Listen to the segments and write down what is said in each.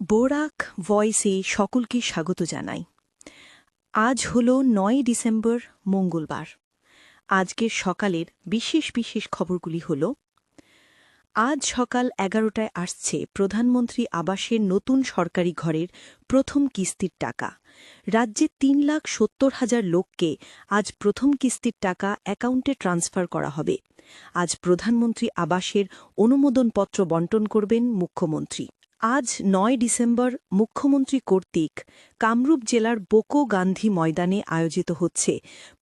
বোরাক ভয়েসে সকলকে স্বাগত জানাই। আজ হল ৯ ডিসেম্বর মঙ্গলবার। আজকের সকালের বিশেষ বিশেষ খবরগুলি হল, আজ সকাল ১১টায় আসছে প্রধানমন্ত্রী আবাসের নতুন সরকারি ঘরের প্রথম কিস্তির টাকা। রাজ্যে ৩,৭০,০০০ লোককে আজ প্রথম কিস্তির টাকা অ্যাকাউন্টে ট্রান্সফার করা হবে। আজ প্রধানমন্ত্রী আবাসের অনুমোদনপত্র বণ্টন করবেন মুখ্যমন্ত্রী। আজ ৯ ডিসেম্বর মুখ্যমন্ত্রী কর্তৃক কামরূপ জেলার বোকো গান্ধী ময়দানে আয়োজিত হচ্ছে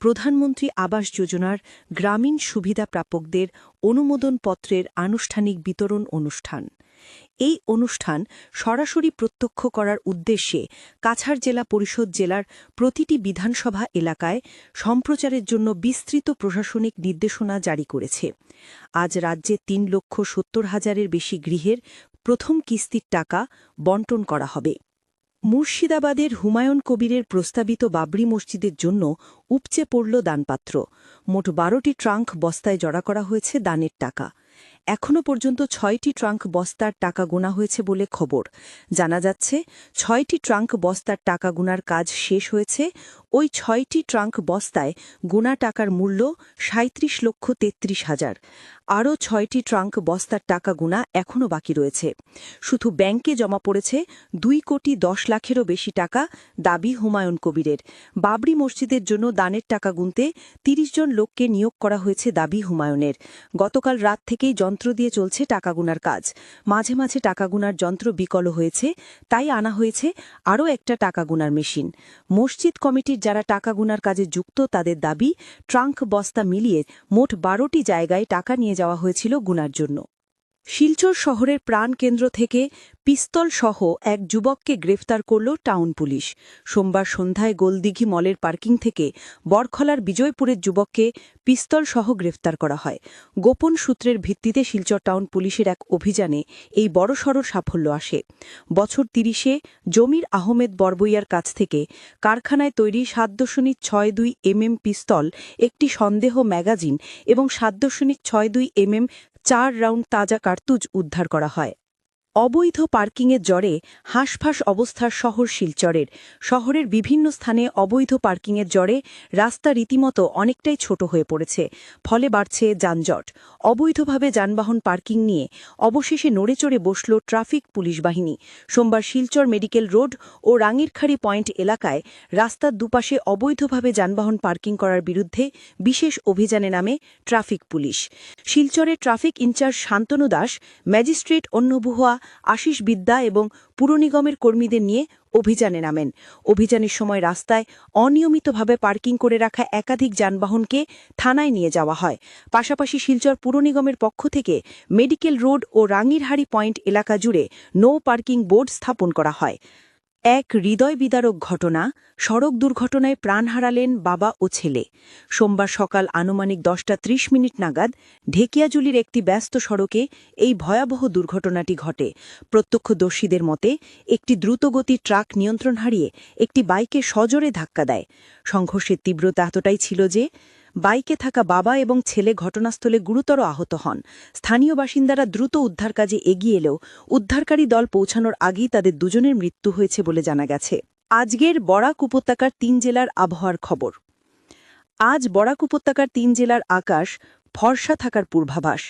প্রধানমন্ত্রী আবাস যোজনার গ্রামীণ সুবিধা প্রাপকদের অনুমোদনপত্রের আনুষ্ঠানিক বিতরণ অনুষ্ঠান। এই অনুষ্ঠান সরাসরি প্রত্যক্ষ করার উদ্দেশ্যে কাছাড় জেলা পরিষদ জেলার প্রতিটি বিধানসভা এলাকায় সম্প্রচারের জন্য বিস্তৃত প্রশাসনিক নির্দেশনা জারি করেছে। আজ রাজ্যে ৩,৭০,০০০-এর বেশি গৃহের প্রথম কিস্তির টাকা বণ্টন করা হবে। মুর্শিদাবাদের হুমায়ুন কবিরের প্রস্তাবিত বাবরি মসজিদের জন্য উপচে পড়ল দানপাত্র। মোট ১২টি ট্রাঙ্ক বস্তায় জড়া করা হয়েছে দানের টাকা। এখনও পর্যন্ত ৬টি ট্রাঙ্ক বস্তার টাকা গোনা হয়েছে বলে খবর। জানা যাচ্ছে ৬টি ট্রাঙ্ক বস্তার টাকা গোনার কাজ শেষ হয়েছে। ওই ৬টি ট্রাঙ্ক বস্তায় গোনা টাকার মূল্য ৩৭,৩৩,০০০। আরও ৬টি ট্রাঙ্ক বস্তার টাকা গোনা এখনও বাকি রয়েছে। শুধু ব্যাংকে জমা পড়েছে ২,১০,০০,০০০-এরও বেশি টাকা, দাবি হুমায়ুন কবিরের। বাবরি মসজিদের জন্য দানের টাকা গুনতে ৩০ জন লোককে নিয়োগ করা হয়েছে, দাবি হুমায়ুনের। গতকাল রাত থেকেই যন্ত্র দিয়ে চলছে টাকা গুনার কাজ। মাঝে মাঝে টাকা গুনার যন্ত্র বিকল হয়েছে, তাই আনা হয়েছে আরও একটা টাকা গুনার মেশিন। মসজিদ কমিটির যারা টাকা গুনার কাজে যুক্ত তাদের দাবি, ট্রাঙ্ক বস্তা মিলিয়ে মোট ১২টি জায়গায় টাকা নিয়ে যাওয়া হয়েছিল গুনার জন্য। শিলচর শহরের প্রাণকেন্দ্র থেকে পিস্তলসহ এক যুবককে গ্রেফতার করল টাউন পুলিশ। সোমবার সন্ধ্যায় গোলদিঘি মলের পার্কিং থেকে বরখলার বিজয়পুরের যুবককে পিস্তলসহ গ্রেফতার করা হয়। গোপন সূত্রের ভিত্তিতে শিলচর টাউন পুলিশের এক অভিযানে এই বড়সড় সাফল্য আসে। বছর ৩০-এ জমির আহমেদ বরবইয়ার কাছ থেকে কারখানায় তৈরি ৭.৬২ mm পিস্তল, একটি সন্দেহ ম্যাগাজিন এবং ৭.৬২ mm ৪ রাউন্ড তাজা কার্তুজ উদ্ধার করা হয়। অবৈধ পার্কিংয়ের জড়ে হাঁসফাঁস অবস্থার শহর শিলচরের। শহরের বিভিন্ন স্থানে অবৈধ পার্কিংয়ের জড়ে রাস্তা রীতিমতো অনেকটাই ছোট হয়ে পড়েছে, ফলে বাড়ছে যানজট। অবৈধভাবে যানবাহন পার্কিং নিয়ে অবশেষে নড়েচড়ে বসল ট্রাফিক পুলিশ বাহিনী। সোমবার শিলচর মেডিকেল রোড ও রাঙিরখাড়ি পয়েন্ট এলাকায় রাস্তার দুপাশে অবৈধভাবে যানবাহন পার্কিং করার বিরুদ্ধে বিশেষ অভিযানে নামে ট্রাফিক পুলিশ। শিলচরের traffic incharge Shantanu Das, magistrate অন্নবুহুয়া, আশিস বিদ্যা এবং পুর নিগমের কর্মীদের নিয়ে অভিযানে নামেন। অভিযানের সময় রাস্তায় অনিয়মিতভাবে পার্কিং করে রাখা একাধিক যানবাহনকে থানায় নিয়ে যাওয়া হয়। পাশাপাশি শিলচর পুর নিগমের পক্ষ থেকে মেডিকেল রোড ও রাঙিরহাড়ি পয়েন্ট এলাকা জুড়ে নো পার্কিং বোর্ড স্থাপন করা হয়। এক হৃদয় বিদারক ঘটনা, সড়ক দুর্ঘটনায় প্রাণ হারালেন বাবা ও ছেলে। সোমবার সকাল আনুমানিক 10:30 নাগাদ ঢেকিয়াজুলির একটি ব্যস্ত সড়কে এই ভয়াবহ দুর্ঘটনাটি ঘটে। প্রত্যক্ষদর্শীদের মতে একটি দ্রুতগতির ট্রাক নিয়ন্ত্রণ হারিয়ে একটি বাইকে সজোরে ধাক্কা দেয়। সংঘর্ষের তীব্রতা এতটাই ছিল যে বাইকে থাকা বাবা এবং ছেলে ঘটনাস্থলে গুরুতর আহত হন। স্থানীয় বাসিন্দারা দ্রুত উদ্ধার কাজে এগিয়ে এলেও উদ্ধারকারী দল পৌঁছানোর আগেই তাদের দুজনের মৃত্যু হয়েছে বলে জানা গেছে। আজকের বরাক উপত্যকার ৩ জেলার আবহাওয়ার খবর। আজ বরাক উপত্যকার ৩ জেলার আকাশ ফর্সা থাকার পূর্বাভাস।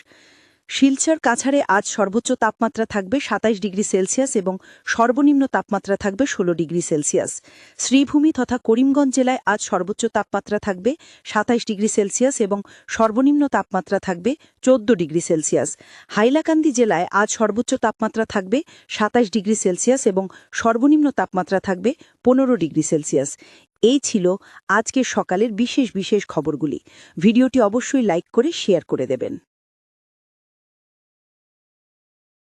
শিলচর কাছাড়ে আজ সর্বোচ্চ তাপমাত্রা থাকবে ২৭ ডিগ্রি সেলসিয়াস এবং সর্বনিম্ন তাপমাত্রা থাকবে ১৬ ডিগ্রি সেলসিয়াস। শ্রীভূমি তথা করিমগঞ্জ জেলায় আজ সর্বোচ্চ তাপমাত্রা থাকবে ২৭ ডিগ্রি সেলসিয়াস এবং সর্বনিম্ন তাপমাত্রা থাকবে ১৪ ডিগ্রি সেলসিয়াস। হাইলাকান্দি জেলায় আজ সর্বোচ্চ তাপমাত্রা থাকবে ২৭ ডিগ্রি সেলসিয়াস এবং সর্বনিম্ন তাপমাত্রা থাকবে ১৫ ডিগ্রি সেলসিয়াস। এই ছিল আজকের সকালের বিশেষ বিশেষ খবরগুলি। ভিডিওটি অবশ্যই লাইক করে শেয়ার করে দেবেন।